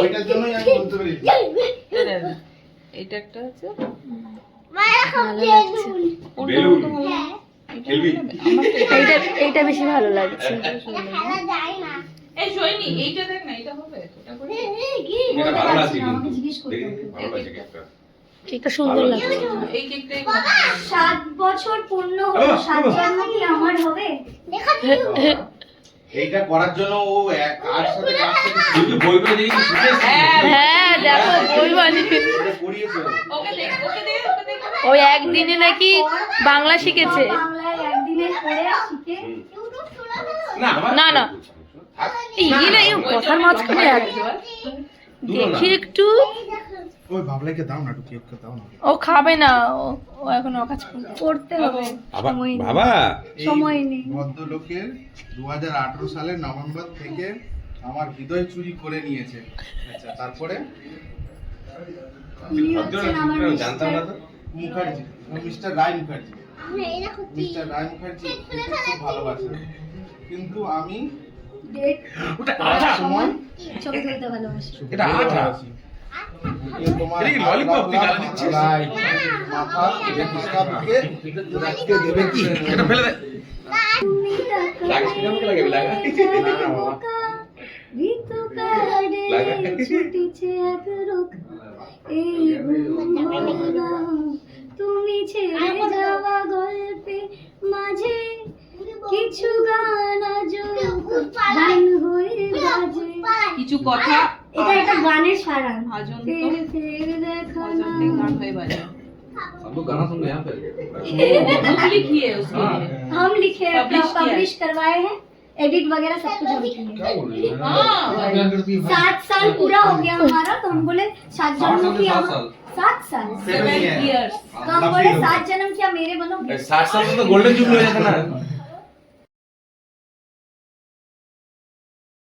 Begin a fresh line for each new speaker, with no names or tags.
ওইটার জন্যই আমি বলতে পারি
এইটা একটা আছে
ভালো লাগছে।
বেলুন
এইটা বেশি ভালো লাগছে।
এই সইনি এইটা দেখ না এটা হবে এটা করে
এটা ভালো লাগছে কিন্তু দেখি ভালো লাগছে কেকটা
কেকটা সুন্দর লাগছে।
এই কেকটাই
7 বছর পূর্ণ হলো, 7 জন্ম কি আমার হবে?
এইটা করার জন্য ও কার সাথে তুই কি বইগুলো দেখি শিখেছিস
হ্যাঁ দেখো বই বানিয়ে
এটা পড়িয়েছো
ওকে দে
ওই একদিনে নাকি বাংলা শিখেছে।
বাংলায় একদিনে পড়ে শিখে
না না এই কথার মাঝখানে দেখি একটু
ওই বাবলাইকে দাও না, একটু কেকটা দাও না।
ও খাবে না, ও এখন অকাজ
পড়তে হবে, সময় নেই।
বাবা
সময় নেই।
ভদ্রলোকের 2018 সালের নভেম্বর থেকে আমার হৃদয় চুরি করে নিয়েছে। আচ্ছা তারপরে
উনি হচ্ছেন আমার
জানতাম না তো
মুখার্জি, মিস্টার রায় মুখার্জি। মিস্টার রায় মুখার্জি খেতে খুব ভালোবাসেন, কিন্তু আমি
ডেট
ওটা আঠা
সময় ছবি তুলতে ভালোবাসি।
এটা আঠা তোমার ললিপপ তুই গালে দিচ্ছিস মাথা কেটে পিস্তা থেকে রাখতে দেবে কি এটা ফেলে দে
লাগে কিরকম লাগে লাগা
না না বাবা
ঋতু কাটে ছুটিছে এক রোগ এই ভুবনা তুমি ছেড়ে যাওয়া গল্পে মাঝে কিছু গান আজ গান হয়ে বাজে।
কিছু কথা
এটা একটা গানের সারাংশ।
আজন্ত
ফের ফের দেখা না
অজন্তিক গান হয়ে বাজে
सब लोग गाना सुन रहे हैं यहाँ पे
बुक लिखी है उसके लिए
हम लिखे
Publish किया है।
पब्लिश करवाए हैं, एडिट वगैरह सब कुछ हम किए
क्या बोल रही है
हाँ
7 साल पूरा हो गया हमारा, तो हम बोले 7 जन्म किया 7 साल
7 years
तो हम बोले 7 जन्म किया मेरे बनोगे।
60 साल तो गोल्डन जुबली हो जाता ना